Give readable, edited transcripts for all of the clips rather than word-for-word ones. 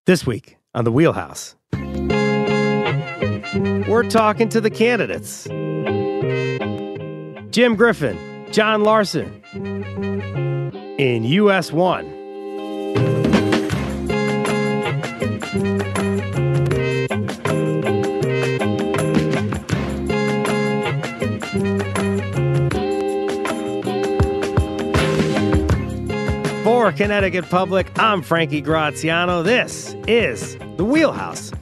This week on the Wheelhouse, we're talking to the candidates. Jim Griffin, John Larson in US 1. For Connecticut Public, I'm Frankie Graziano. This is the Wheelhouse,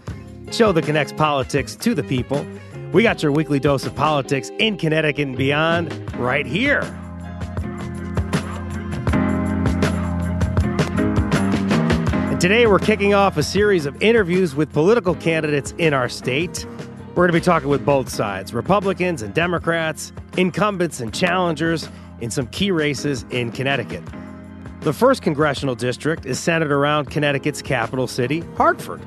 show that connects politics to the people. We got your weekly dose of politics in Connecticut and beyond right here. And today we're kicking off a series of interviews with political candidates in our state. We're going to be talking with both sides, Republicans and Democrats, incumbents and challengers in some key races in Connecticut. The first congressional district is centered around Connecticut's capital city, Hartford.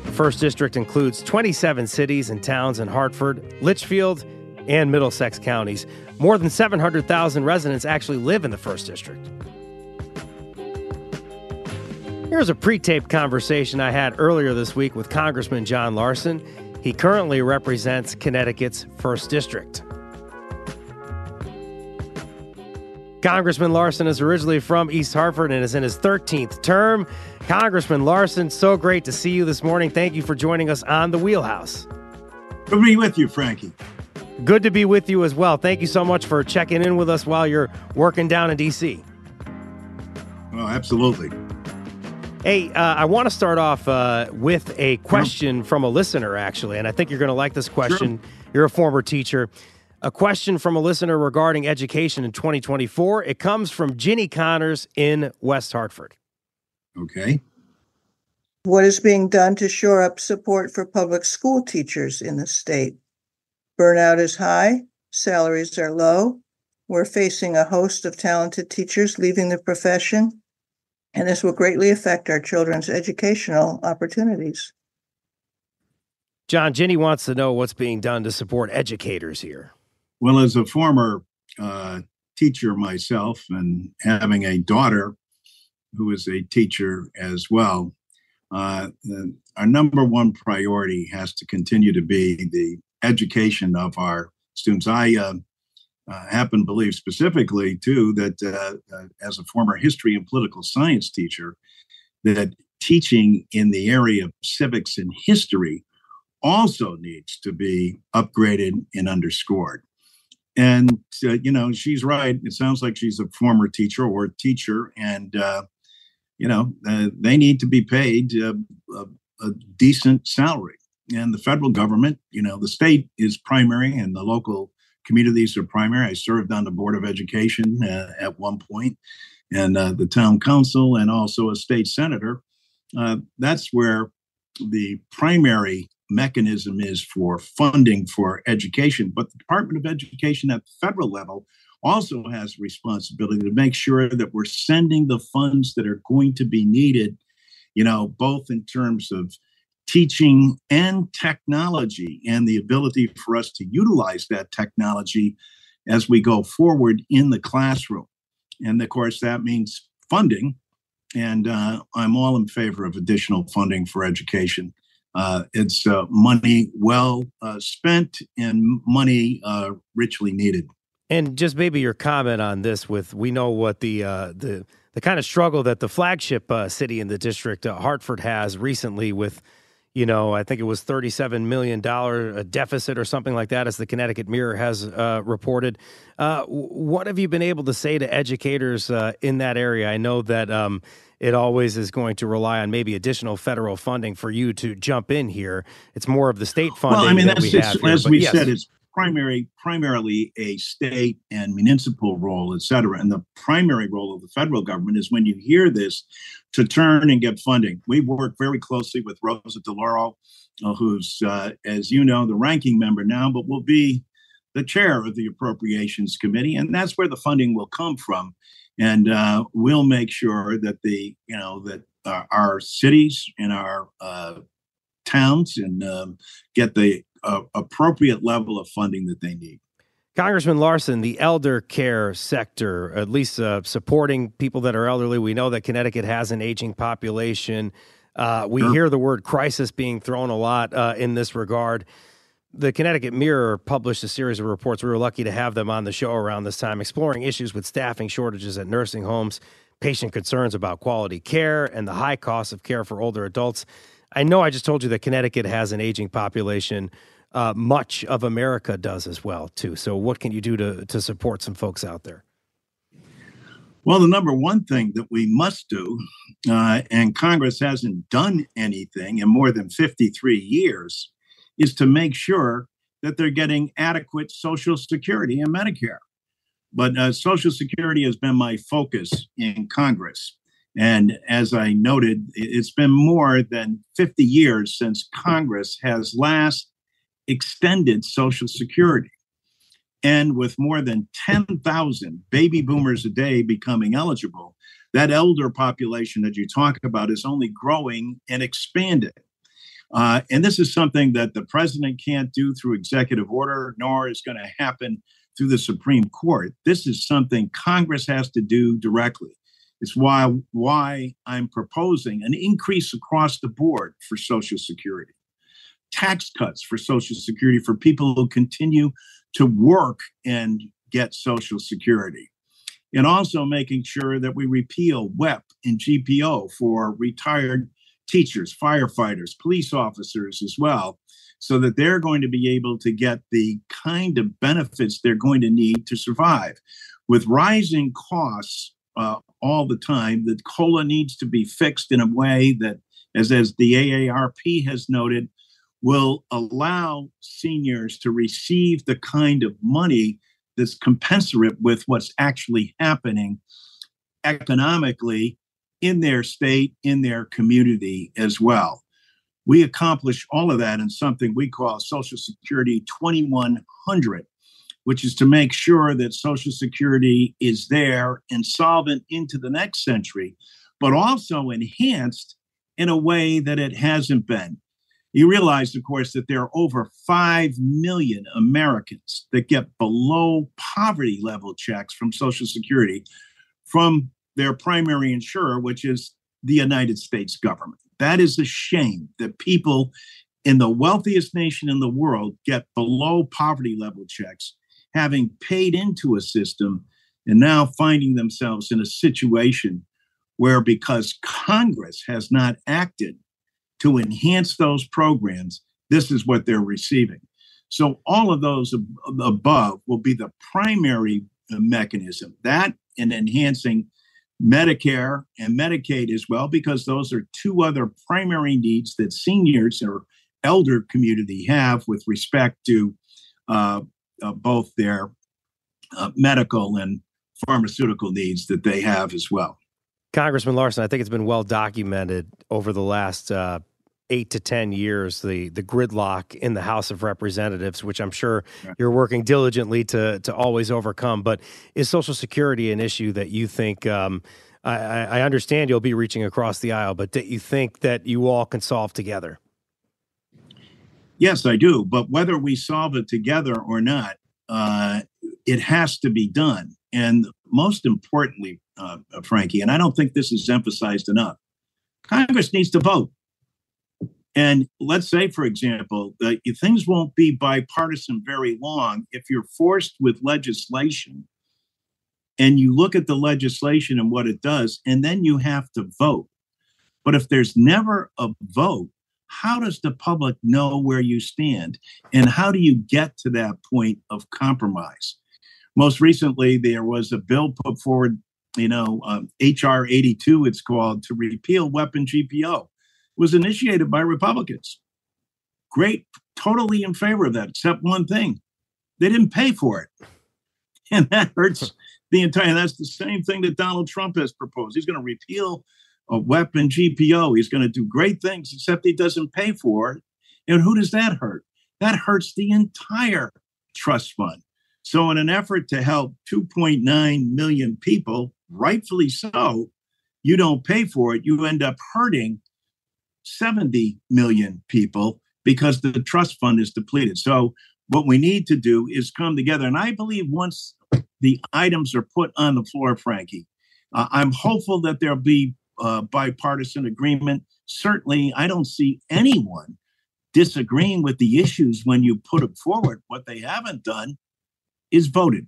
The first district includes 27 cities and towns in Hartford, Litchfield, and Middlesex counties. More than 700,000 residents actually live in the first district. Here's a pre-taped conversation I had earlier this week with Congressman John Larson. He currently represents Connecticut's first district. Congressman Larson is originally from East Hartford and is in his 13th term. Congressman Larson, so great to see you this morning. Thank you for joining us on the Wheelhouse. Good to be with you, Frankie. Good to be with you as well. Thank you so much for checking in with us while you're working down in D.C. Oh, absolutely. Hey, I want to start off with a question from a listener, actually, and I think you're going to like this question. Sure. You're a former teacher. A question from a listener regarding education in 2024. It comes from Ginny Connors in West Hartford. Okay. What is being done to shore up support for public school teachers in the state? Burnout is high, salaries are low. We're facing a host of talented teachers leaving the profession, and this will greatly affect our children's educational opportunities. John, Ginny wants to know what's being done to support educators here. Well, as a former teacher myself and having a daughter who is a teacher as well, our number one priority has to continue to be the education of our students. I happen to believe specifically, too, that as a former history and political science teacher, that teaching in the area of civics and history also needs to be upgraded and underscored. And, she's right. It sounds like she's a former teacher or teacher, and, they need to be paid a decent salary. And the federal government, the state is primary and the local communities are primary. I served on the Board of Education at one point, and the town council, and also a state senator. That's where the primary mechanism is for funding for education. But the Department of Education at the federal level also has responsibility to make sure that we're sending the funds that are going to be needed, both in terms of teaching and technology and the ability for us to utilize that technology as we go forward in the classroom. And of course, that means funding. And I'm all in favor of additional funding for education. It's money well spent and money richly needed. And just maybe your comment on this we know what the kind of struggle that the flagship city in the district, Hartford, has recently with, I think it was $37 million deficit or something like that, as the Connecticut Mirror has reported. What have you been able to say to educators in that area? I know that it always is going to rely on maybe additional federal funding for you to jump in here. It's more of the state funding that we have here. As we said, it's primarily a state and municipal role, et cetera. And the primary role of the federal government is, when you hear this, to turn and get funding. We work very closely with Rosa DeLauro, who's, as you know, the ranking member now, but will be the chair of the Appropriations Committee. And that's where the funding will come from. And we'll make sure that our cities and our towns and get the appropriate level of funding that they need. Congressman Larson, the elder care sector, at least supporting people that are elderly. We know that Connecticut has an aging population. We hear the word crisis being thrown a lot in this regard. The Connecticut Mirror published a series of reports. We were lucky to have them on the show around this time, exploring issues with staffing shortages at nursing homes, patient concerns about quality care, and the high cost of care for older adults. I know I just told you that Connecticut has an aging population. Much of America does as well, too. So what can you do to support some folks out there? Well, the number one thing that we must do, and Congress hasn't done anything in more than 53 years, is to make sure that they're getting adequate Social Security and Medicare. But Social Security has been my focus in Congress. And as I noted, it's been more than 50 years since Congress has last extended Social Security. And with more than 10,000 baby boomers a day becoming eligible, that elder population that you talk about is only growing and expanding. And this is something that the president can't do through executive order, nor is going to happen through the Supreme Court. This is something Congress has to do directly. It's why I'm proposing an increase across the board for Social Security, tax cuts for Social Security for people who continue to work and get Social Security, and also making sure that we repeal WEP and GPO for retired teachers, firefighters, police officers as well, so that they're going to be able to get the kind of benefits they're going to need to survive. With rising costs all the time, the COLA needs to be fixed in a way that, as the AARP has noted, will allow seniors to receive the kind of money that's commensurate with what's actually happening economically in their state, in their community as well. We accomplish all of that in something we call Social Security 2100, which is to make sure that Social Security is there and solvent into the next century, but also enhanced in a way that it hasn't been. You realize, of course, that there are over 5 million Americans that get below poverty level checks from Social Security from their primary insurer, which is the United States government. That is a shame that people in the wealthiest nation in the world get below poverty level checks, having paid into a system and now finding themselves in a situation where, because Congress has not acted to enhance those programs, this is what they're receiving. So all of those above will be the primary mechanism, that and enhancing Medicare and Medicaid as well, because those are two other primary needs that seniors or elder community have with respect to both their medical and pharmaceutical needs that they have as well. Congressman Larson, I think it's been well documented over the last 8 to 10 years, the gridlock in the House of Representatives, which I'm sure you're working diligently to always overcome. But is Social Security an issue that you think, I understand you'll be reaching across the aisle, but that you think that you all can solve together? Yes, I do. But whether we solve it together or not, it has to be done. And most importantly, Frankie, and I don't think this is emphasized enough, Congress needs to vote. And let's say, for example, that things won't be bipartisan very long if you're forced with legislation and you look at the legislation and what it does, and then you have to vote. But if there's never a vote, how does the public know where you stand? And how do you get to that point of compromise? Most recently, there was a bill put forward, HR 82, it's called, to repeal weapon GPO. Was initiated by Republicans. Great, totally in favor of that, except one thing. They didn't pay for it. And that hurts the entire, and that's the same thing that Donald Trump has proposed. He's going to repeal a weapon GPO. He's going to do great things, except he doesn't pay for it. And who does that hurt? That hurts the entire trust fund. So in an effort to help 2.9 million people, rightfully so, you don't pay for it, you end up hurting 70 million people because the trust fund is depleted. So what we need to do is come together. And I believe once the items are put on the floor, Frankie, I'm hopeful that there'll be bipartisan agreement. Certainly, I don't see anyone disagreeing with the issues when you put it forward. What they haven't done is voted.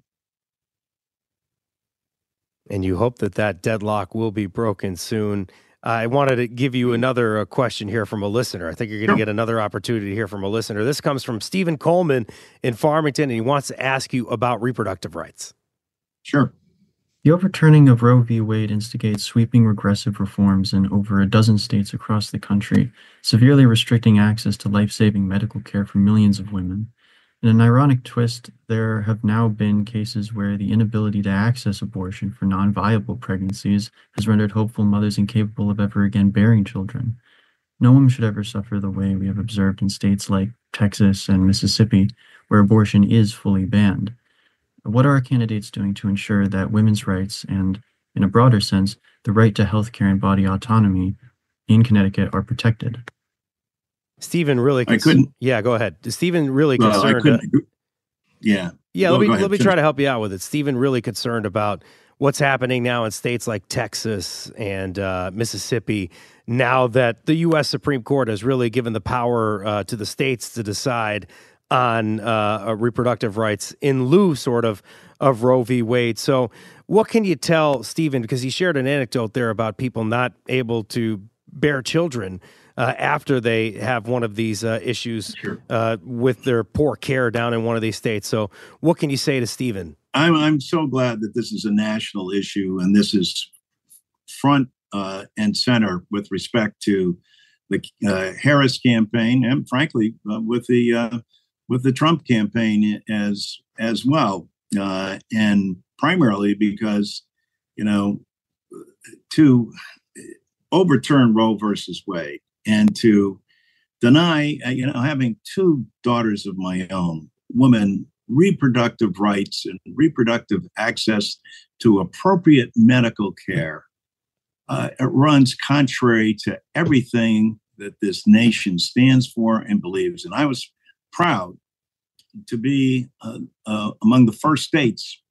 And you hope that that deadlock will be broken soon. I wanted to give you another question here from a listener. I think you're going to get another opportunity to hear from a listener. This comes from Stephen Coleman in Farmington, and he wants to ask you about reproductive rights. Sure. The overturning of Roe v. Wade instigates sweeping regressive reforms in over a dozen states across the country, severely restricting access to life-saving medical care for millions of women. In an ironic twist, there have now been cases where the inability to access abortion for non-viable pregnancies has rendered hopeful mothers incapable of ever again bearing children. No woman should ever suffer the way we have observed in states like Texas and Mississippi, where abortion is fully banned. What are our candidates doing to ensure that women's rights and, in a broader sense, the right to health care and body autonomy in Connecticut are protected? Stephen really Yeah, go ahead. Stephen really concerned. Yeah. Let me try to help you out with it. Stephen really concerned about what's happening now in states like Texas and Mississippi, now that the U.S. Supreme Court has really given the power to the states to decide on reproductive rights in lieu, sort of Roe v. Wade. So what can you tell Stephen, because he shared an anecdote there about people not able to bear children after they have one of these issues with their poor care down in one of these states. So what can you say to Stephen? I'm so glad that this is a national issue, and this is front and center with respect to the Harris campaign, and frankly, with the Trump campaign as well, and primarily because, to overturn Roe versus Wade and to deny, having two daughters of my own, women, reproductive rights and reproductive access to appropriate medical care, it runs contrary to everything that this nation stands for and believes. And I was proud to be among the first states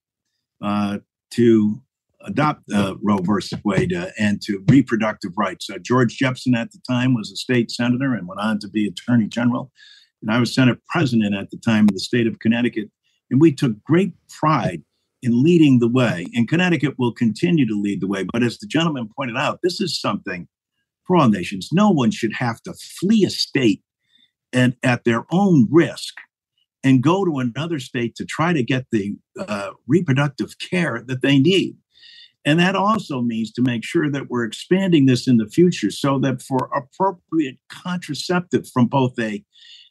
to adopt Roe versus Wade and to reproductive rights. George Jepson at the time was a state senator and went on to be attorney general. And I was Senate president at the time of the state of Connecticut. And we took great pride in leading the way. And Connecticut will continue to lead the way. But as the gentleman pointed out, this is something for all nations. No one should have to flee a state and at their own risk and go to another state to try to get the reproductive care that they need. And that also means to make sure that we're expanding this in the future so that for appropriate contraceptive from both a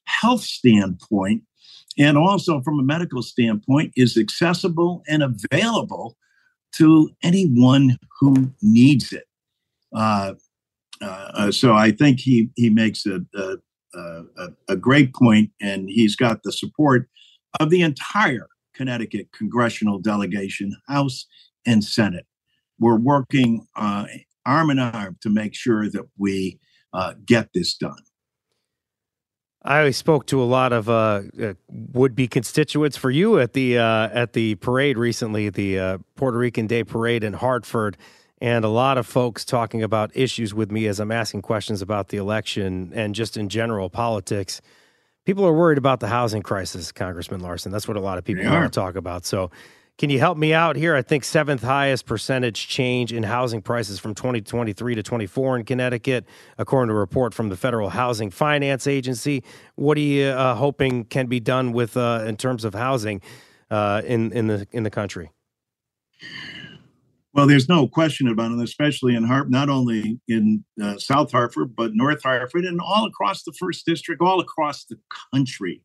health standpoint and also from a medical standpoint is accessible and available to anyone who needs it. So I think he makes a great point, and he's got the support of the entire Connecticut Congressional delegation, House and Senate. We're working arm in arm to make sure that we get this done. I spoke to a lot of would-be constituents for you at the parade recently, the Puerto Rican Day Parade in Hartford, and a lot of folks talking about issues with me as I'm asking questions about the election and just in general politics. People are worried about the housing crisis, Congressman Larson. That's what a lot of people want to talk about. So can you help me out here? I think seventh highest percentage change in housing prices from 2023 to 24 in Connecticut, according to a report from the Federal Housing Finance Agency. What are you hoping can be done with in terms of housing in the country? Well, there's no question about it, especially in Hartford, not only in South Hartford, but North Hartford and all across the First District, all across the country.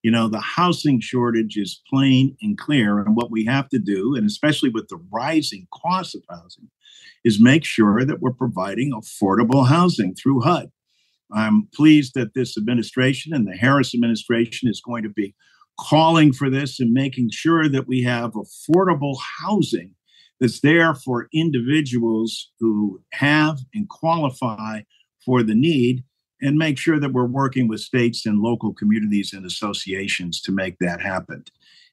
The housing shortage is plain and clear. And what we have to do, and especially with the rising cost of housing, is make sure that we're providing affordable housing through HUD. I'm pleased that this administration and the Harris administration is going to be calling for this and making sure that we have affordable housing that's there for individuals who have and qualify for the need, and make sure that we're working with states and local communities and associations to make that happen.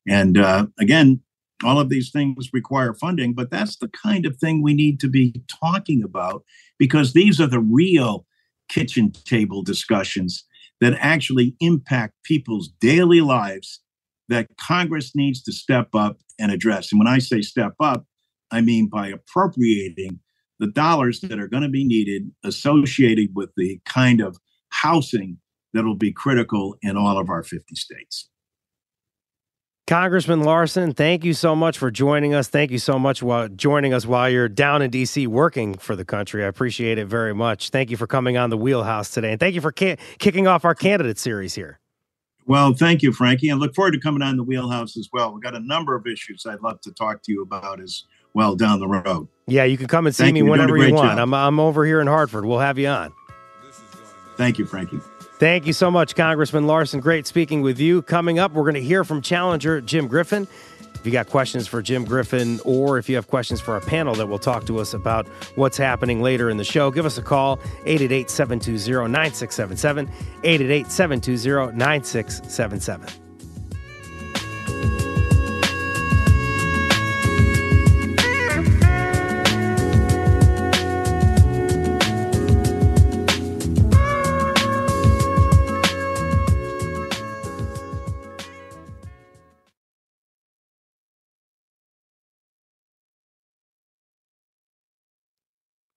And again, all of these things require funding, but that's the kind of thing we need to be talking about because these are the real kitchen table discussions that actually impact people's daily lives that Congress needs to step up and address. And when I say step up, I mean by appropriating the dollars that are going to be needed associated with the kind of housing that will be critical in all of our 50 states. Congressman Larson, thank you so much for joining us. Thank you so much for joining us while you're down in D.C. working for the country. I appreciate it very much. Thank you for coming on the Wheelhouse today, and thank you for kicking off our candidate series here. Well, thank you, Frankie. I look forward to coming on the Wheelhouse as well. We've got a number of issues I'd love to talk to you about as well down the road. Yeah, you can come and see me whenever you want. I'm over here in Hartford. We'll have you on. Thank you, Frankie. Thank you so much, Congressman Larson. Great speaking with you. Coming up, we're going to hear from challenger Jim Griffin. If you got questions for Jim Griffin, or if you have questions for our panel that will talk to us about what's happening later in the show, give us a call, 888-720-9677, 888-720-9677.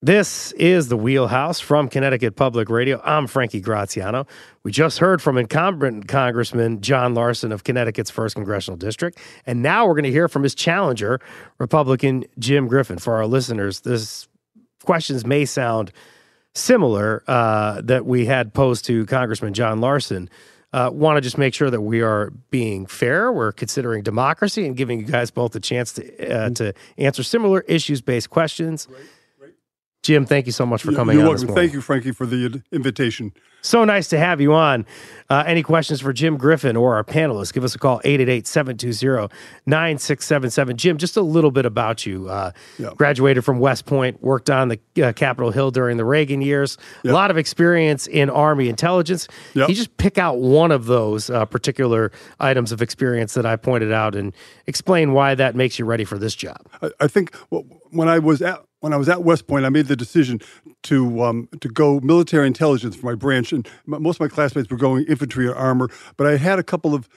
This is the Wheelhouse from Connecticut Public Radio. I'm Frankie Graziano. We just heard from incumbent Congressman John Larson of Connecticut's 1st Congressional District, and now we're going to hear from his challenger, Republican Jim Griffin. For our listeners, this questions may sound similar that we had posed to Congressman John Larson. Want to just make sure that we are being fair. We're considering democracy and giving you guys both a chance to answer similar issues-based questions. Right. Jim, thank you so much for coming on this morning. Thank you, Frankie, for the invitation. So nice to have you on. Any questions for Jim Griffin or our panelists, give us a call, 888-720-9677. Jim, just a little bit about you. Graduated from West Point, worked on the Capitol Hill during the Reagan years. A lot of experience in Army intelligence. Can you just pick out one of those particular items of experience that I pointed out and explain why that makes you ready for this job? I think when I was at West Point, I made the decision to go military intelligence for my branch, and most of my classmates were going infantry or armor. But I had a couple of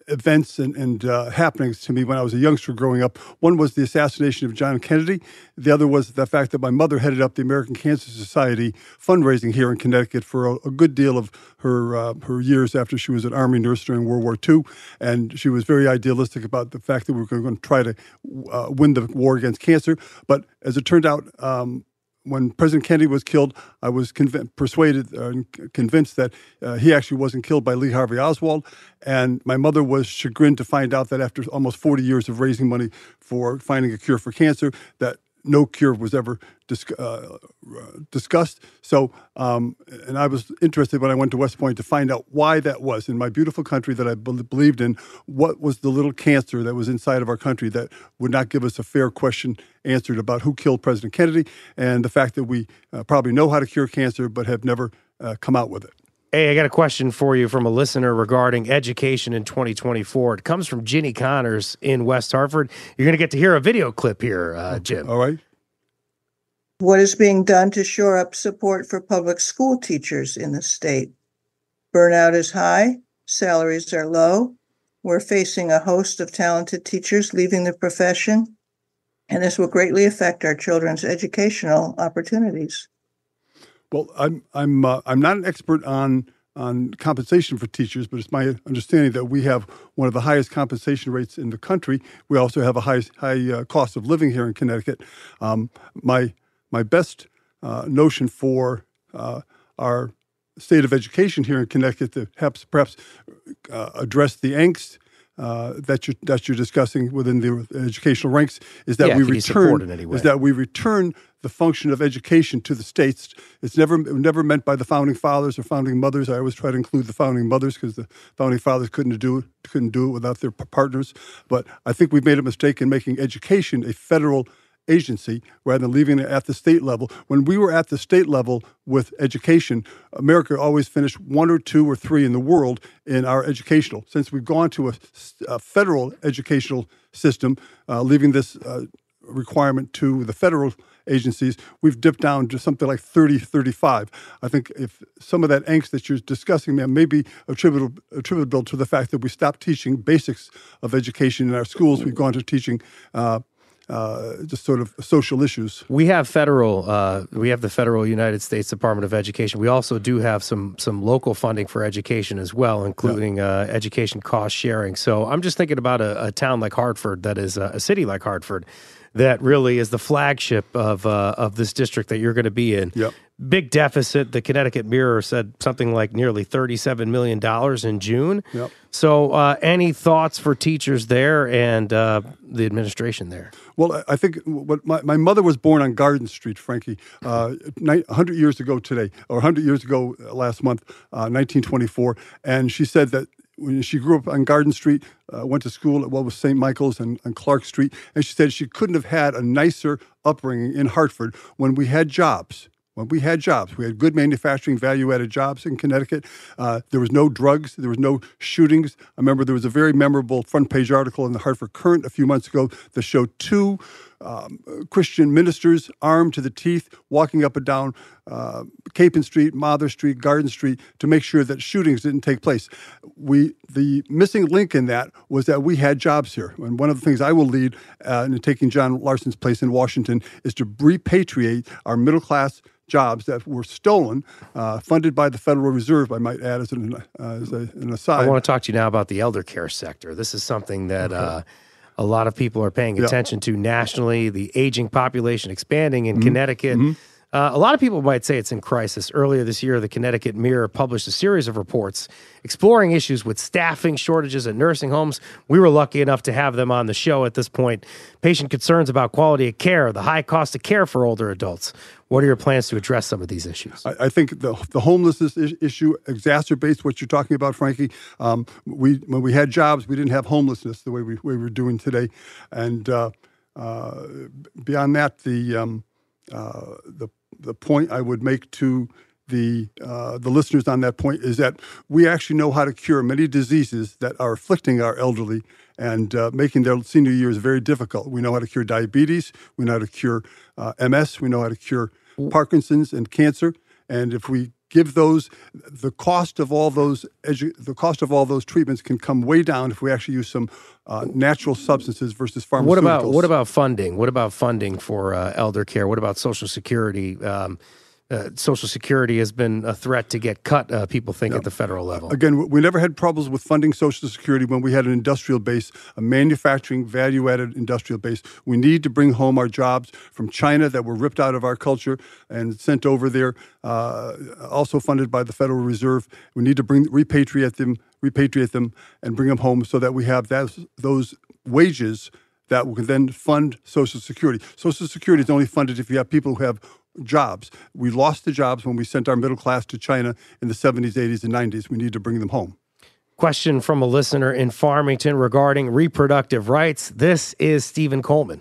events and happenings to me when I was a youngster growing up. One was the assassination of John Kennedy. The other was the fact that my mother headed up the American Cancer Society fundraising here in Connecticut for a good deal of her years after she was an Army nurse during World War II. And she was very idealistic about the fact that we were going to try to win the war against cancer. But as it turned out, when President Kennedy was killed, I was convinced that he actually wasn't killed by Lee Harvey Oswald. And my mother was chagrined to find out that after almost 40 years of raising money for finding a cure for cancer, that no cure was ever discussed. So, and I was interested when I went to West Point to find out why that was in my beautiful country that I believed in. What was the little cancer that was inside of our country that would not give us a fair question answered about who killed President Kennedy, and the fact that we probably know how to cure cancer but have never come out with it. Hey, I got a question for you from a listener regarding education in 2024. It comes from Ginny Connors in West Hartford. You're going to get to hear a video clip here, Jim. All right. What is being done to shore up support for public school teachers in the state? Burnout is high, salaries are low. We're facing a host of talented teachers leaving the profession, and this will greatly affect our children's educational opportunities. Well, I'm not an expert on compensation for teachers, but it's my understanding that we have one of the highest compensation rates in the country. We also have a high cost of living here in Connecticut. My best notion for our state of education here in Connecticut to perhaps address the angst that you're discussing within the educational ranks is that we return the function of education to the states. It's never meant by the founding fathers or founding mothers. I always try to include the founding mothers because the founding fathers couldn't do it without their partners. But I think we've made a mistake in making education a federal agency rather than leaving it at the state level. When we were at the state level with education, America always finished 1 or 2 or 3 in the world in our educational. Since we've gone to a federal educational system, leaving this requirement to the federal agencies, we've dipped down to something like 30, 35. I think if some of that angst that you're discussing, ma'am, may be attributable to the fact that we stopped teaching basics of education in our schools. We've gone to teaching just sort of social issues. We have the federal United States Department of Education. We also do have some local funding for education as well, including education cost sharing. So I'm just thinking about a town like Hartford, that is a city like Hartford, that really is the flagship of this district that you're going to be in. Yep. Big deficit. The Connecticut Mirror said something like nearly $37 million in June. Yep. So any thoughts for teachers there and the administration there? Well, I think my mother was born on Garden Street, Frankie, 100 years ago today, or 100 years ago last month, 1924. And she said that when she grew up on Garden Street, went to school at what was St. Michael's and Clark Street, and she said she couldn't have had a nicer upbringing in Hartford when we had jobs. When we had jobs, we had good manufacturing, value-added jobs in Connecticut. There was no drugs. There was no shootings. I remember there was a very memorable front-page article in the Hartford Courant a few months ago that showed two Christian ministers armed to the teeth walking up and down Capon Street, Mather Street, Garden Street to make sure that shootings didn't take place. The missing link in that was that we had jobs here. And one of the things I will lead in taking John Larson's place in Washington is to repatriate our middle-class jobs that were stolen, funded by the Federal Reserve, I might add, as an aside. I want to talk to you now about the elder care sector. This is something that a lot of people are paying attention to nationally, the aging population expanding in Connecticut. A lot of people might say it's in crisis. Earlier this year, the Connecticut Mirror published a series of reports exploring issues with staffing shortages at nursing homes. We were lucky enough to have them on the show at this point. Patient concerns about quality of care, the high cost of care for older adults. What are your plans to address some of these issues? I think the homelessness issue exacerbates what you're talking about, Frankie. When we had jobs, we didn't have homelessness the way we're doing today. And beyond that, the point I would make to the listeners on that point is that we actually know how to cure many diseases that are afflicting our elderly and making their senior years very difficult. We know how to cure diabetes. We know how to cure MS. We know how to cure Parkinson's and cancer. And if we give those, the cost of all those treatments can come way down if we actually use some natural substances versus pharmaceuticals. What about funding? What about funding for elder care? What about Social Security? Social Security has been a threat to get cut, people think, at the federal level. Again, we never had problems with funding Social Security when we had an industrial base, a manufacturing, value-added industrial base. We need to bring home our jobs from China that were ripped out of our culture and sent over there, also funded by the Federal Reserve. We need to repatriate them and bring them home so that we have those wages that we can then fund Social Security. Social Security is only funded if you have people who have jobs. We lost the jobs when we sent our middle class to China in the 70s, 80s, and 90s. We need to bring them home. Question from a listener in Farmington regarding reproductive rights. This is Stephen Coleman.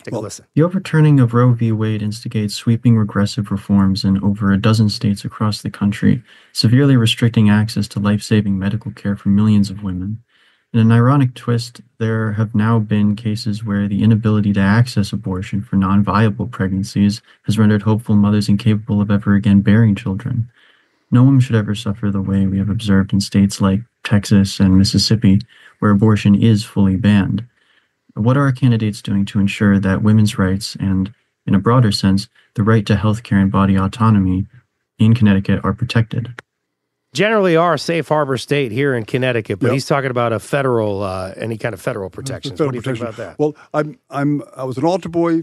Take a listen. The overturning of Roe v. Wade instigates sweeping regressive reforms in over a dozen states across the country, severely restricting access to life-saving medical care for millions of women. In an ironic twist, there have now been cases where the inability to access abortion for non-viable pregnancies has rendered hopeful mothers incapable of ever again bearing children. No woman should ever suffer the way we have observed in states like Texas and Mississippi, where abortion is fully banned. What are our candidates doing to ensure that women's rights and, in a broader sense, the right to health care and body autonomy in Connecticut are protected? Generally our safe harbor state here in Connecticut, but he's talking about a federal, any kind of federal protections. What do you think about that? Well, I was an altar boy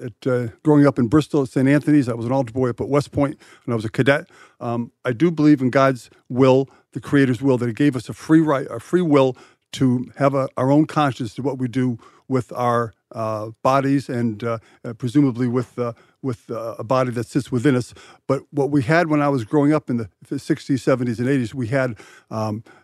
at growing up in Bristol at St. Anthony's. I was an altar boy up at West Point when I was a cadet. I do believe in God's will, the Creator's will, that He gave us a free will to have our own conscience to what we do with our bodies and presumably with a body that sits within us. But what we had when I was growing up in the 60s, 70s, and 80s, we had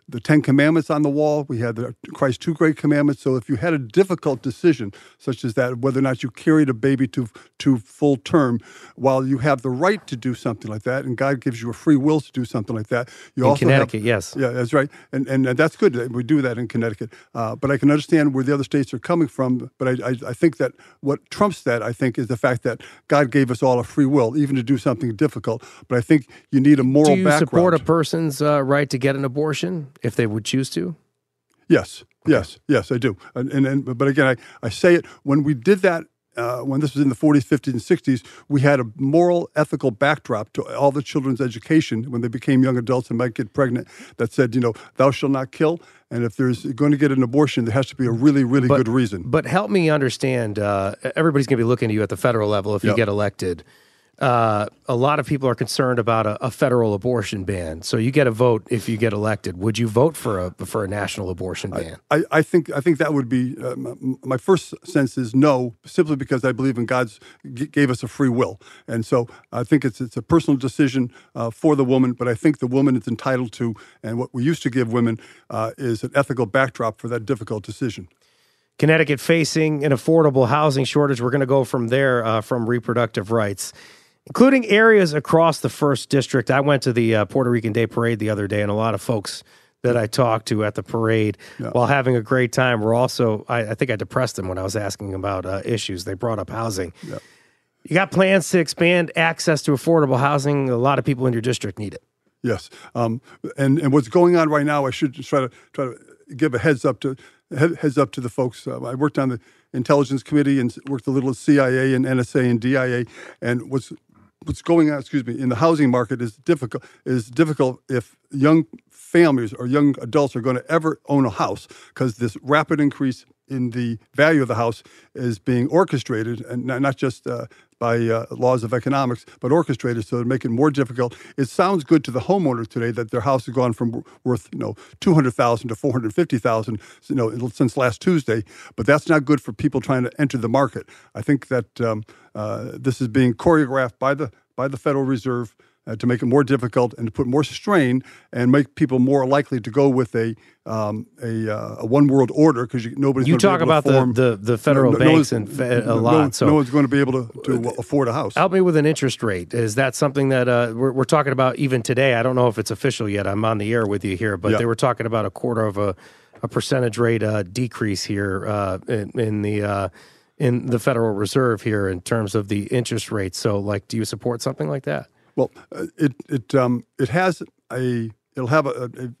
the Ten Commandments on the wall. We had Christ's two great commandments. So if you had a difficult decision, such as that, whether or not you carried a baby to full term, while you have the right to do something like that, and God gives you a free will to do something like that, you also Connecticut, yes. Yeah, that's right. And that's good that we do that in Connecticut. But I can understand where the other states are coming from. But I think that what trumps that, I think, is the fact that God God gave us all a free will, even to do something difficult. But I think you need a moral background. Do you support a person's right to get an abortion if they would choose to? Yes, yes, I do. But again, I say it, when we did that, when this was in the 40s, 50s, and 60s, we had a moral, ethical backdrop to all the children's education when they became young adults and might get pregnant that said, thou shalt not kill. And if there's going to get an abortion, there has to be a really, really good reason. But help me understand, everybody's going to be looking at you at the federal level if you get elected. A lot of people are concerned about a federal abortion ban. So you get a vote if you get elected. Would you vote for a national abortion ban? I think that would be my first sense is no, simply because I believe in God's gave us a free will, and so I think it's a personal decision for the woman. But I think the woman is entitled to, and what we used to give women is an ethical backdrop for that difficult decision. Connecticut facing an affordable housing shortage. We're going to go from there from reproductive rights, including areas across the 1st District. I went to the Puerto Rican Day Parade the other day, and a lot of folks that I talked to at the parade, while having a great time, were also, I think I depressed them when I was asking about issues. They brought up housing. Yeah. You got plans to expand access to affordable housing. A lot of people in your district need it. Yes. And what's going on right now, I should just try to give a heads up to the folks. I worked on the Intelligence Committee and worked a little at CIA and NSA and DIA, and what's going on, in the housing market is difficult if young families or young adults are going to ever own a house, because this rapid increase in the value of the house is being orchestrated, and not just by laws of economics, but orchestrated so to make it more difficult. It sounds good to the homeowner today that their house has gone from worth $200,000 to $450,000 since last Tuesday, but that's not good for people trying to enter the market. I think that this is being choreographed by the Federal Reserve to make it more difficult and to put more strain and make people more likely to go with a one world order, because nobody's going to be able to talk about the federal banks and a lot. So no one's going to be able to afford a house. Help me with an interest rate. Is that something that we're talking about even today? I don't know if it's official yet. I'm on the air with you here, but they were talking about a quarter of a percentage rate decrease here in the Federal Reserve here in terms of the interest rate. So, do you support something like that? Well, it'll have a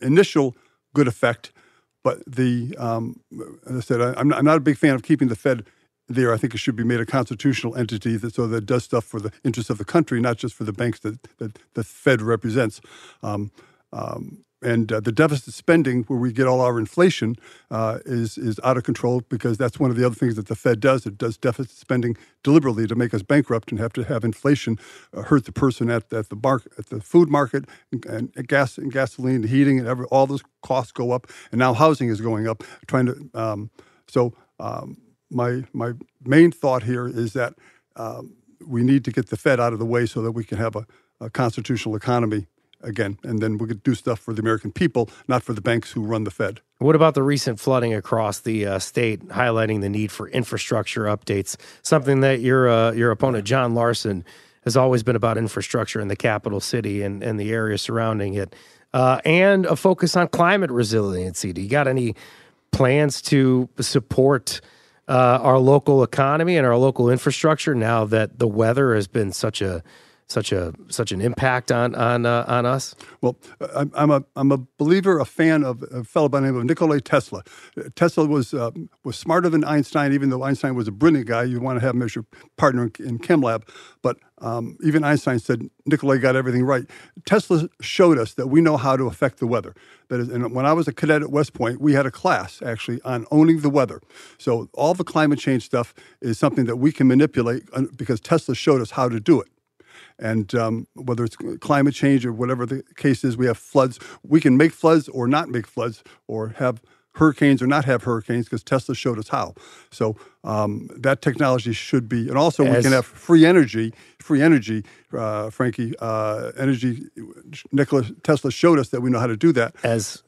initial good effect, but as I said, I'm not a big fan of keeping the Fed there. I think it should be made a constitutional entity so that it does stuff for the interests of the country, not just for the banks that the Fed represents. And the deficit spending, where we get all our inflation, is out of control, because that's one of the other things that the Fed does. It does deficit spending deliberately to make us bankrupt and have to have inflation hurt the person at the food market, and gas and gasoline, heating, and all those costs go up. And now housing is going up. My main thought here is that we need to get the Fed out of the way so that we can have a constitutional economy again, and then we could do stuff for the American people, not for the banks who run the Fed. What about the recent flooding across the state, highlighting the need for infrastructure updates? Something that your opponent, John Larson, has always been about infrastructure in the capital city and the area surrounding it, and a focus on climate resiliency. Do you got any plans to support our local economy and our local infrastructure now that the weather has been such an impact on us? Well, I'm a believer, a fan of a fellow by the name of Nikola Tesla. Tesla was smarter than Einstein, even though Einstein was a brilliant guy. You want to have him as your partner in chem lab, but even Einstein said Nikola got everything right. Tesla showed us that we know how to affect the weather. That is, and when I was a cadet at West Point, we had a class actually on owning the weather. So all the climate change stuff is something that we can manipulate because Tesla showed us how to do it. And whether it's climate change or whatever the case is, we have floods. We can make floods or not make floods, or have hurricanes or not have hurricanes, because Tesla showed us how. So that technology should be, and also we can have free energy, Frankie, energy. Nikola Tesla showed us that we know how to do that. As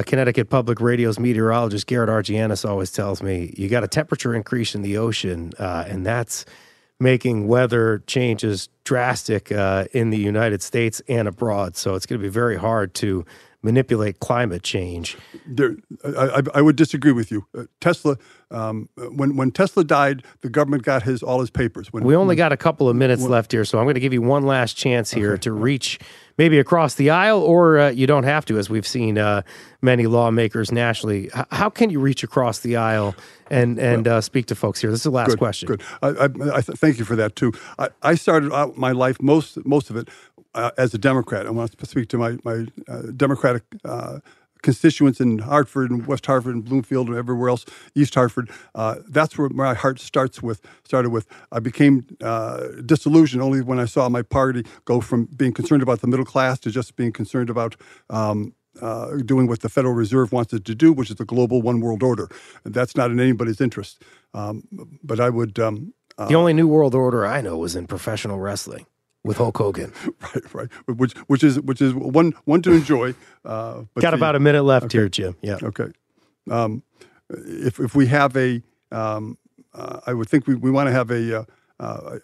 Connecticut Public Radio's meteorologist Garrett Argianis always tells me, you got a temperature increase in the ocean, and that's making weather changes drastic in the United States and abroad. So it's going to be very hard to manipulate climate change. I would disagree with you. Tesla, when Tesla died, the government got all his papers. We only got a couple of minutes left here, so I'm going to give you one last chance here to reach maybe across the aisle, or you don't have to, as we've seen many lawmakers nationally. How can you reach across the aisle and speak to folks here? This is the last question. Good. I thank you for that, too. I started out my life, most of it, as a Democrat. I want to speak to my Democratic constituents in Hartford and West Hartford and Bloomfield and everywhere else, East Hartford. That's where my heart started with. I became disillusioned only when I saw my party go from being concerned about the middle class to just being concerned about doing what the Federal Reserve wants it to do, which is the global one world order. And that's not in anybody's interest. But I would... the only new world order I know was in professional wrestling with Hulk Hogan. Right. Which is one to enjoy. Got about a minute left here, Jim. Yeah. Okay. If we have I would think we want to have a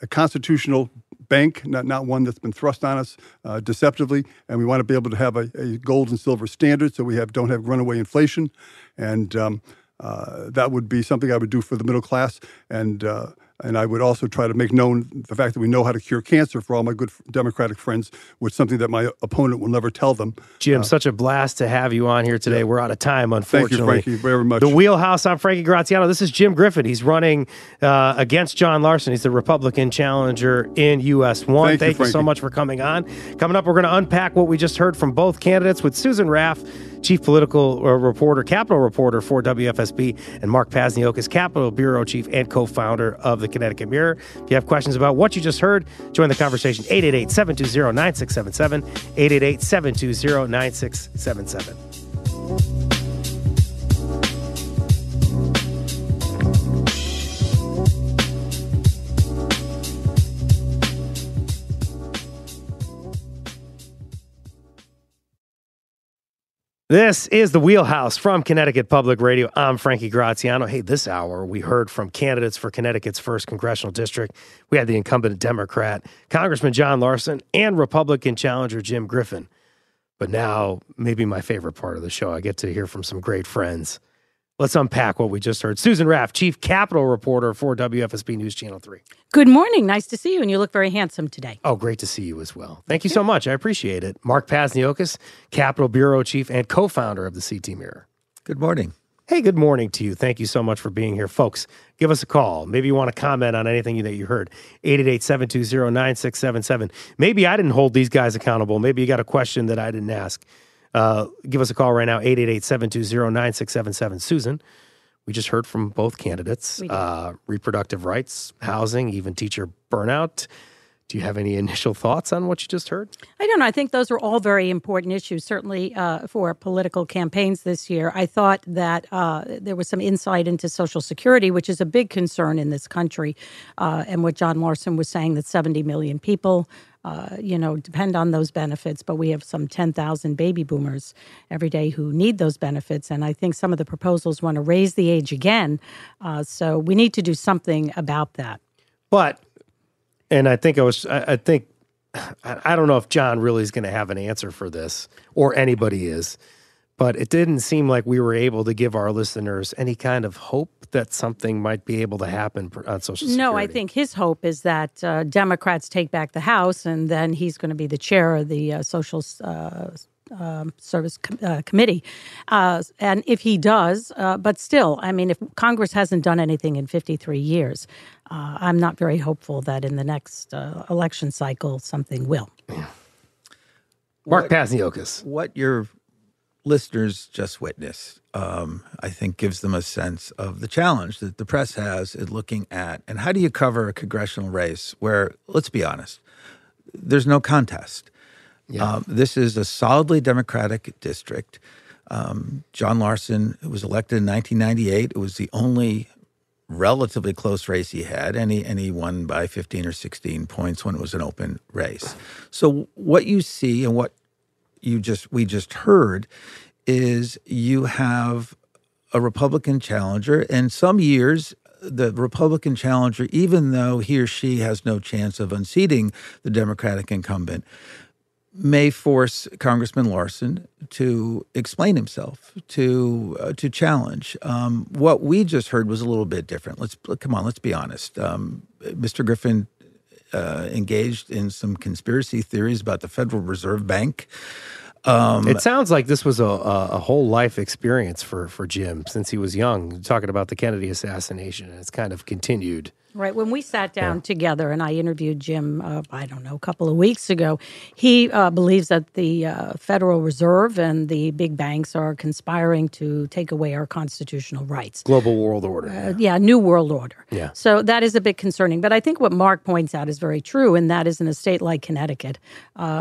constitutional bank, not one that's been thrust on us deceptively, and we want to be able to have a gold and silver standard so we don't have runaway inflation, and that would be something I would do for the middle class, and I would also try to make known the fact that we know how to cure cancer for all my good Democratic friends, which is something that my opponent will never tell them. Jim, such a blast to have you on here today. Yeah. We're out of time, unfortunately. Thank you, Frankie, very much. The Wheelhouse, I'm Frankie Graziano. This is Jim Griffin. He's running against John Larson. He's the Republican challenger in U.S. 1. Thank you so much for coming on. Coming up, we're going to unpack what we just heard from both candidates with Susan Raff, Chief Political Reporter, Capitol Reporter for WFSB, and Mark Pasniokis, Capitol Bureau Chief and co-founder of the Connecticut Mirror. If you have questions about what you just heard, join the conversation. 888-720-9677, 888-720-9677. This is the Wheelhouse from Connecticut Public Radio. I'm Frankie Graziano. Hey, this hour we heard from candidates for Connecticut's 1st Congressional District. We had the incumbent Democrat, Congressman John Larson, and Republican challenger Jim Griffin. But now, maybe my favorite part of the show, I get to hear from some great friends. Let's unpack what we just heard. Susan Raff, Chief Capitol Reporter for WFSB News Channel 3. Good morning. Nice to see you, and you look very handsome today. Oh, great to see you as well. Thank you so much. I appreciate it. Mark Pasniokis, Capitol Bureau Chief and co-founder of the CT Mirror. Good morning. Hey, good morning to you. Thank you so much for being here. Folks, give us a call. Maybe you want to comment on anything that you heard. 888-720-9677. Maybe I didn't hold these guys accountable. Maybe you got a question that I didn't ask. Give us a call right now, 888-720-9677. Susan, we just heard from both candidates. Reproductive rights, housing, even teacher burnout. Do you have any initial thoughts on what you just heard? I don't know. I think those are all very important issues, certainly for political campaigns this year. I thought that there was some insight into Social Security, which is a big concern in this country. And what John Larson was saying, that 70 million people depend on those benefits, but we have some 10,000 baby boomers every day who need those benefits. And I think some of the proposals want to raise the age again. So we need to do something about that. And I don't know if John really is going to have an answer for this, or anybody is, but it didn't seem like we were able to give our listeners any kind of hope that something might be able to happen on Social Security. No, I think his hope is that Democrats take back the House, and then he's going to be the chair of the Social Service Committee. And if he does, but still, I mean, if Congress hasn't done anything in 53 years, I'm not very hopeful that in the next election cycle something will. Yeah. Mark Pasniokis. What your listeners just witnessed, I think, gives them a sense of the challenge that the press has in looking at, and how do you cover a congressional race where, let's be honest, there's no contest. Yeah. This is a solidly Democratic district. John Larson was elected in 1998. It was the only relatively close race he had, and he won by 15 or 16 points when it was an open race. So what you see and what we just heard is you have a Republican challenger, and some years the Republican challenger, even though he or she has no chance of unseating the Democratic incumbent, may force Congressman Larson to explain himself, to challenge. What we just heard was a little bit different. Let's be honest. Mr. Griffin engaged in some conspiracy theories about the Federal Reserve Bank. It sounds like this was a whole life experience for Jim since he was young, talking about the Kennedy assassination, and it's kind of continued. Right. When we sat down together and I interviewed Jim, a couple of weeks ago, he believes that the Federal Reserve and the big banks are conspiring to take away our constitutional rights. Global world order. New world order. Yeah. So that is a bit concerning. But I think what Mark points out is very true, and that is in a state like Connecticut,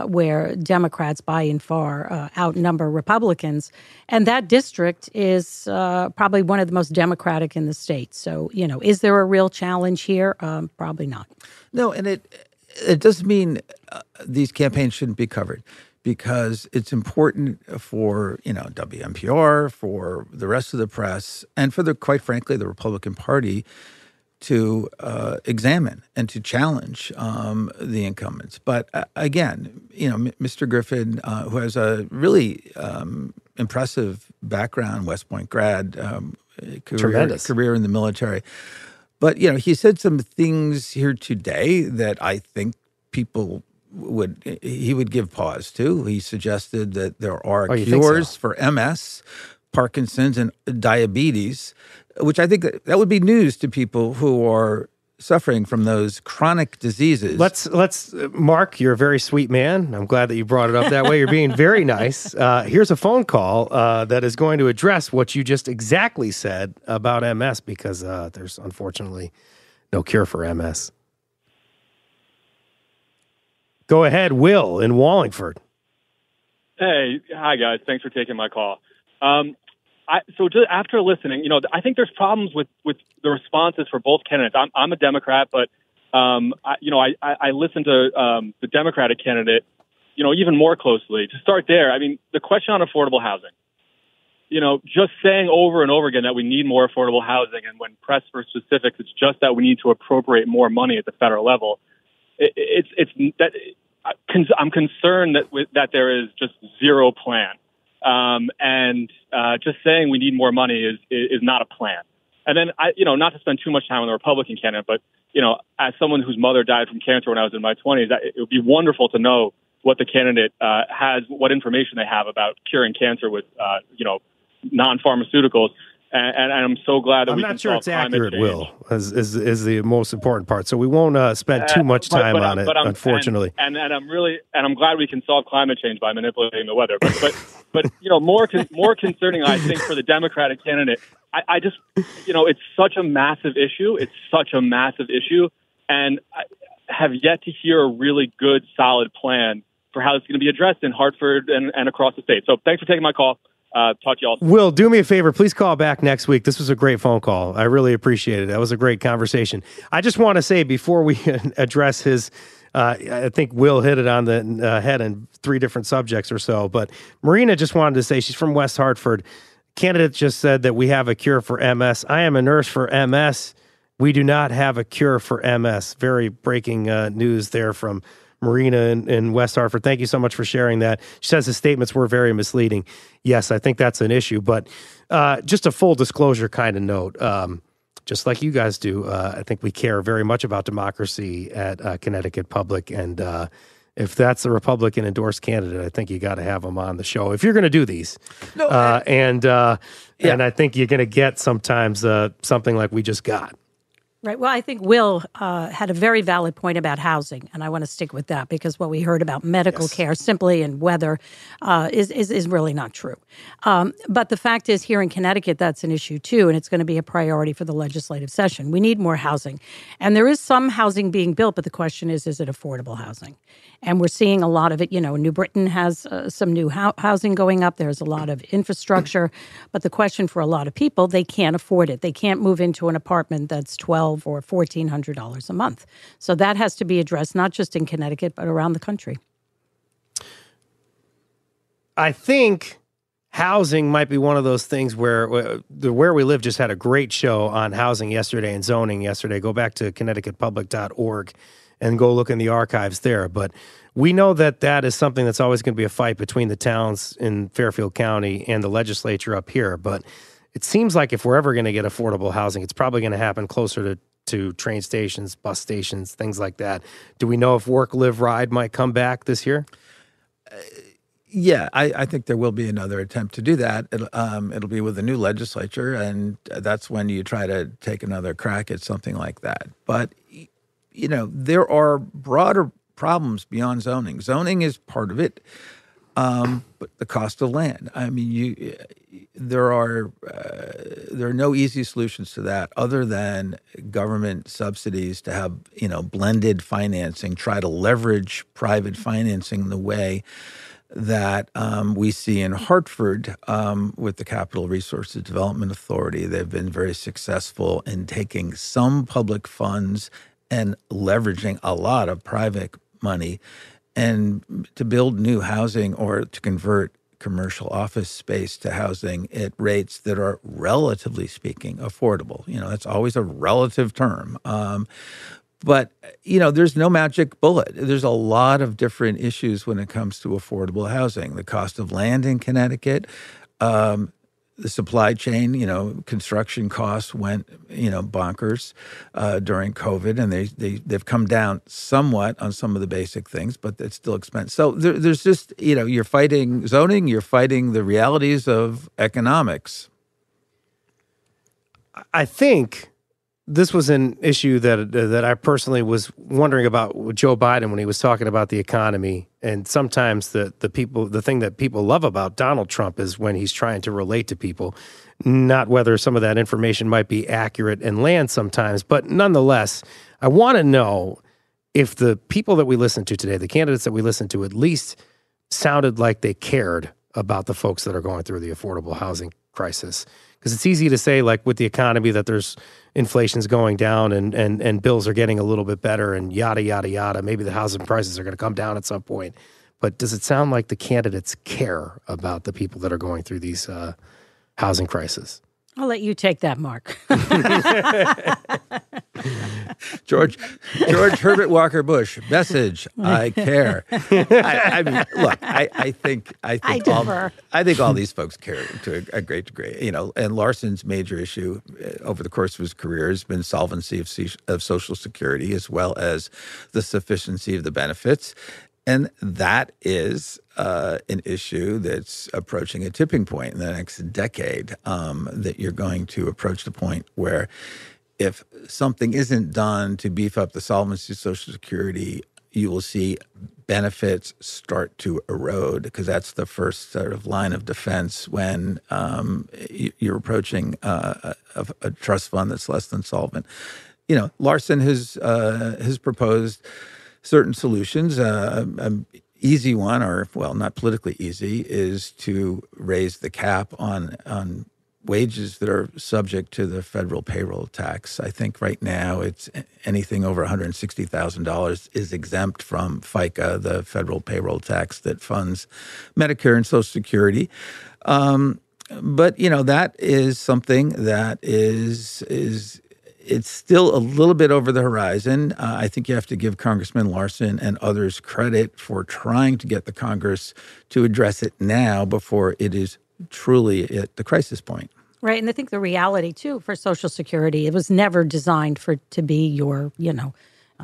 where Democrats by and far outnumber Republicans. And that district is probably one of the most Democratic in the state. So, is there a real challenge here? Probably not. No, and it doesn't mean these campaigns shouldn't be covered, because it's important for WNPR, for the rest of the press, and for quite frankly the Republican Party to examine and to challenge the incumbents. But again, Mr. Griffin, who has a really impressive background, West Point grad, career in the military. But, he said some things here today that I think he would give pause to. He suggested that there are cures for MS, Parkinson's, and diabetes, which I think that would be news to people who are suffering from those chronic diseases. Let's Mark, you're a very sweet man. I'm glad that you brought it up that way. You're being very nice. Here's a phone call that is going to address what you just exactly said about MS, because there's unfortunately no cure for MS. Go ahead, Will in Wallingford. Hey, hi guys. Thanks for taking my call. So just after listening, I think there's problems with the responses for both candidates. I'm a Democrat, but I listen to the Democratic candidate, even more closely. To start there, the question on affordable housing, just saying over and over again that we need more affordable housing, and when pressed for specifics, it's just that we need to appropriate more money at the federal level. I'm concerned that there is just zero plan. And just saying we need more money is not a plan. And then not to spend too much time on the Republican candidate, but as someone whose mother died from cancer when I was in my 20s, it would be wonderful to know what the candidate has, what information they have about curing cancer with non-pharmaceuticals. And I'm so glad that I'm not sure it's accurate, Will, is the most important part. So we won't spend too much time on it, unfortunately. And I'm glad we can solve climate change by manipulating the weather. But more concerning, I think, for the Democratic candidate, I just, it's such a massive issue. It's such a massive issue. And I have yet to hear a really good, solid plan for how it's going to be addressed in Hartford and across the state. So thanks for taking my call. Talk to you all. Will, do me a favor. Please call back next week. This was a great phone call. I really appreciate it. That was a great conversation. I just want to say before we address his, I think Will hit it on the head in 3 different subjects or so, but Marina just wanted to say, she's from West Hartford. Candidate just said that we have a cure for MS. I am a nurse for MS. We do not have a cure for MS. Very breaking news there from Marina in West Hartford. Thank you so much for sharing that. She says the statements were very misleading. Yes, I think that's an issue. But just a full disclosure kind of note, just like you guys do, I think we care very much about democracy at Connecticut Public. And if that's a Republican-endorsed candidate, I think you got to have them on the show if you're going to do these. And I think you're going to get sometimes something like we just got. Right. Well, I think Will had a very valid point about housing, and I want to stick with that because what we heard about medical care simply and weather is really not true. But the fact is, here in Connecticut, that's an issue too, and it's going to be a priority for the legislative session. We need more housing, and there is some housing being built, but the question is it affordable housing? And we're seeing a lot of it. New Britain has some new housing going up. There's a lot of infrastructure, but the question for a lot of people, they can't afford it. They can't move into an apartment that's $1,200 or $1,400 a month. So that has to be addressed, not just in Connecticut, but around the country. I think housing might be one of those things where We Live just had a great show on housing yesterday and zoning yesterday. Go back to connecticutpublic.org and go look in the archives there. But We know that that is something that's always going to be a fight between the towns in Fairfield County and the legislature up here. But it seems like if we're ever going to get affordable housing, it's probably going to happen closer to train stations, bus stations, things like that. Do we know if Work, Live, Ride might come back this year? Yeah, I think there will be another attempt to do that. It'll be with the new legislature, and that's when you try to take another crack at something like that. But, there are broader problems beyond zoning. Zoning is part of it, but the cost of land. I mean, there are no easy solutions to that other than government subsidies to have blended financing. Try to leverage private financing the way that we see in Hartford with the Capital Resources Development Authority. They've been very successful in taking some public funds and leveraging a lot of private money and to build new housing or to convert commercial office space to housing at rates that are, relatively speaking, affordable. That's always a relative term. But, there's no magic bullet. There's a lot of different issues when it comes to affordable housing. The cost of land in Connecticut, the supply chain, construction costs went, bonkers during COVID, and they've come down somewhat on some of the basic things, but it's still expensive. So there's just, you're fighting zoning, you're fighting the realities of economics. I think this was an issue that I personally was wondering about with Joe Biden when he was talking about the economy. And sometimes the thing that people love about Donald Trump is when he's trying to relate to people, not whether some of that information might be accurate and land sometimes. But nonetheless, I want to know if the people that we listened to today, the candidates that we listened to, at least sounded like they cared about the folks that are going through the affordable housing crisis. Because it's easy to say, like with the economy, that there's inflation's going down and bills are getting a little bit better and yada, yada, yada. Maybe the housing prices are going to come down at some point. But does it sound like the candidates care about the people that are going through these housing crises? I'll let you take that, Mark. George Herbert Walker Bush, message, I care. I mean, look, I think all these folks care to a great degree, and Larson's major issue over the course of his career has been solvency of Social Security as well as the sufficiency of the benefits. And that is an issue that's approaching a tipping point in the next decade, that you're going to approach the point where if something isn't done to beef up the solvency of Social Security, you will see benefits start to erode, because that's the first sort of line of defense when you're approaching a trust fund that's less than solvent. Larson has proposed certain solutions. An easy one, or not politically easy, is to raise the cap on wages that are subject to the federal payroll tax. I think right now it's anything over $160,000 is exempt from FICA, the federal payroll tax that funds Medicare and Social Security. But that is something that is it's still a little bit over the horizon. I think you have to give Congressman Larson and others credit for trying to get the Congress to address it now before it is truly at the crisis point. Right. And I think the reality, too, for Social Security, it was never designed to be your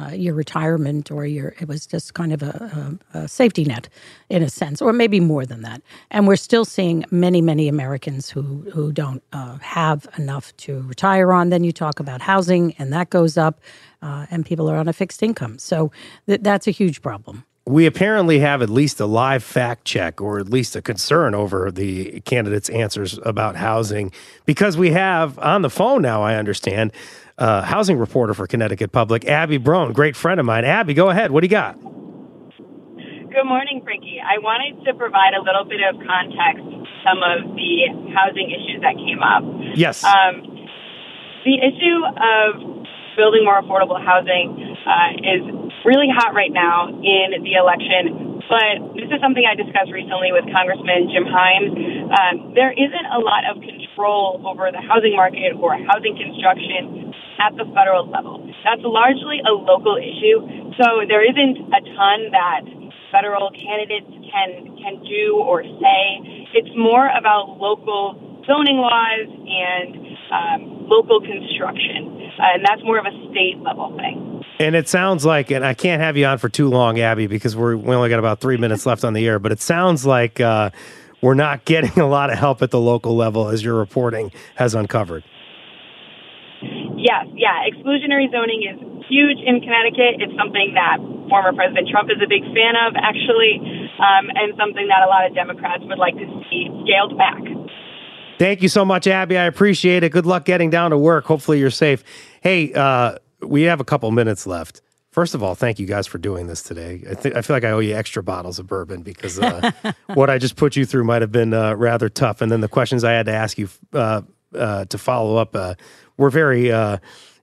retirement or it was just kind of a safety net in a sense, or maybe more than that. And we're still seeing many, many Americans who don't have enough to retire on. Then you talk about housing and that goes up and people are on a fixed income. So that's a huge problem. We apparently have at least a live fact check, or at least a concern over the candidates' answers about housing, because we have on the phone now, I understand, housing reporter for Connecticut Public, Abby Brown, great friend of mine. Abby, go ahead. What do you got? Good morning, Frankie. I wanted to provide a little bit of context to some of the housing issues that came up. Yes. The issue of building more affordable housing is really hot right now in the election, but this is something I discussed recently with Congressman Jim Griffin. There isn't a lot of control over the housing market or housing construction at the federal level. That's largely a local issue, so there isn't a ton that federal candidates can do or say. It's more about local zoning laws and local construction, and that's more of a state level thing. And it sounds like, and I can't have you on for too long, Abby, because we only got about 3 minutes left on the air, but it sounds like we're not getting a lot of help at the local level, as your reporting has uncovered. Yes, exclusionary zoning is huge in Connecticut. It's something that former President Trump is a big fan of, actually, and something that a lot of Democrats would like to see scaled back. Thank you so much, Abby. I appreciate it. Good luck getting down to work. Hopefully you're safe. Hey, we have a couple minutes left. First of all, thank you guys for doing this today. I feel like I owe you extra bottles of bourbon because what I just put you through might have been rather tough. And then the questions I had to ask you to follow up were very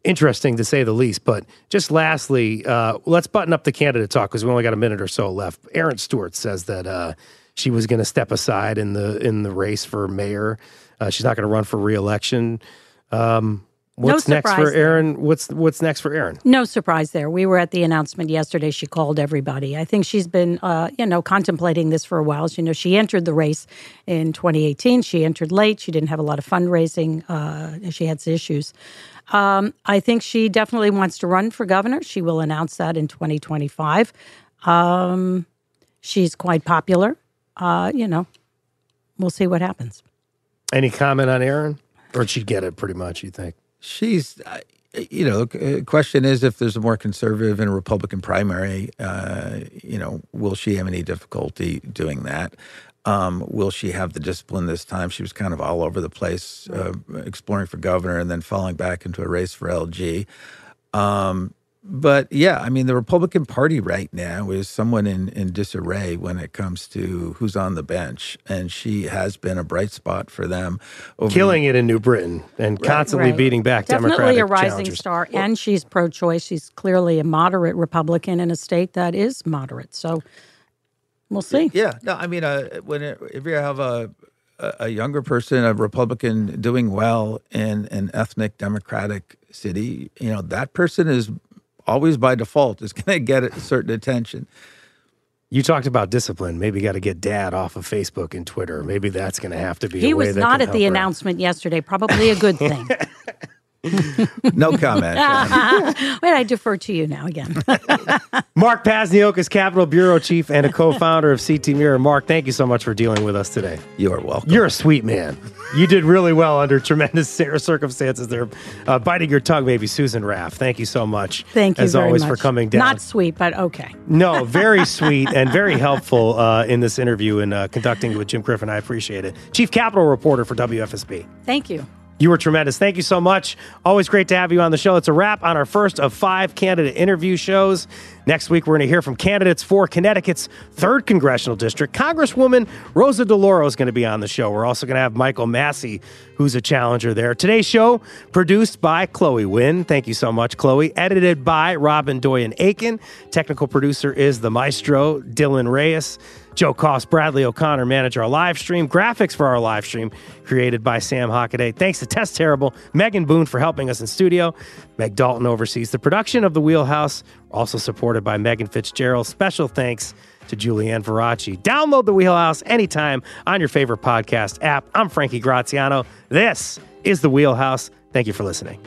interesting, to say the least. But just lastly, let's button up the candidate talk because we only got a minute or so left. Erin Stewart says that she was going to step aside in the race for mayor. She's not going to run for re-election. What's next for Erin? What's next for Erin? No surprise there. We were at the announcement yesterday. She called everybody. I think she's been, contemplating this for a while. She entered the race in 2018. She entered late. She didn't have a lot of fundraising. She had some issues. I think she definitely wants to run for governor. She will announce that in 2025. She's quite popular. We'll see what happens. Any comment on Erin? Or she'd get it pretty much, you think? She's, the question is if there's a more conservative and a Republican primary, will she have any difficulty doing that? Will she have the discipline this time? She was kind of all over the place, exploring for governor and then falling back into a race for LG. But yeah, the Republican Party right now is somewhat in disarray when it comes to who's on the bench. And she has been a bright spot for them. Killing it in New Britain and constantly beating back Democratic Definitely a rising challengers. star. And she's pro-choice. She's clearly a moderate Republican in a state that is moderate. So we'll see. Yeah. No, if you have a younger person, a Republican doing well in an ethnic Democratic city, that person is always by default is going to get a certain attention. You talked about discipline. Maybe got to get dad off of Facebook and Twitter. Maybe that's going to have to be He a way was that not can at the help her. announcement yesterday. Probably a good thing. No comment. Wait, I defer to you now again. Mark Pazniokas, Capitol Bureau Chief and a co-founder of CT Mirror. Mark, thank you so much for dealing with us today. You are welcome. You're a sweet man. You did really well under tremendous circumstances there. Biting your tongue, maybe Susan Raff. Thank you so much. Thank you as very always, much. for coming down. Not sweet, but okay. No, very sweet and very helpful in this interview and conducting with Jim Griffin. I appreciate it. Chief Capitol Reporter for WFSB. Thank you. You were tremendous. Thank you so much. Always great to have you on the show. It's a wrap on our first of 5 candidate interview shows. Next week, we're going to hear from candidates for Connecticut's 3rd Congressional District. Congresswoman Rosa DeLauro is going to be on the show. We're also going to have Michael Massey, who's a challenger there. Today's show, produced by Chloe Wynn. Thank you so much, Chloe. Edited by Robin Doyen-Aiken. Technical producer is the maestro, Dylan Reyes. Joe Koss, Bradley O'Connor manage our live stream. Graphics for our live stream created by Sam Hockaday. Thanks to Tess Terrible, Megan Boone for helping us in studio. Meg Dalton oversees the production of The Wheelhouse, also supported by Megan Fitzgerald. Special thanks to Julianne Veracci. Download The Wheelhouse anytime on your favorite podcast app. I'm Frankie Graziano. This is The Wheelhouse. Thank you for listening.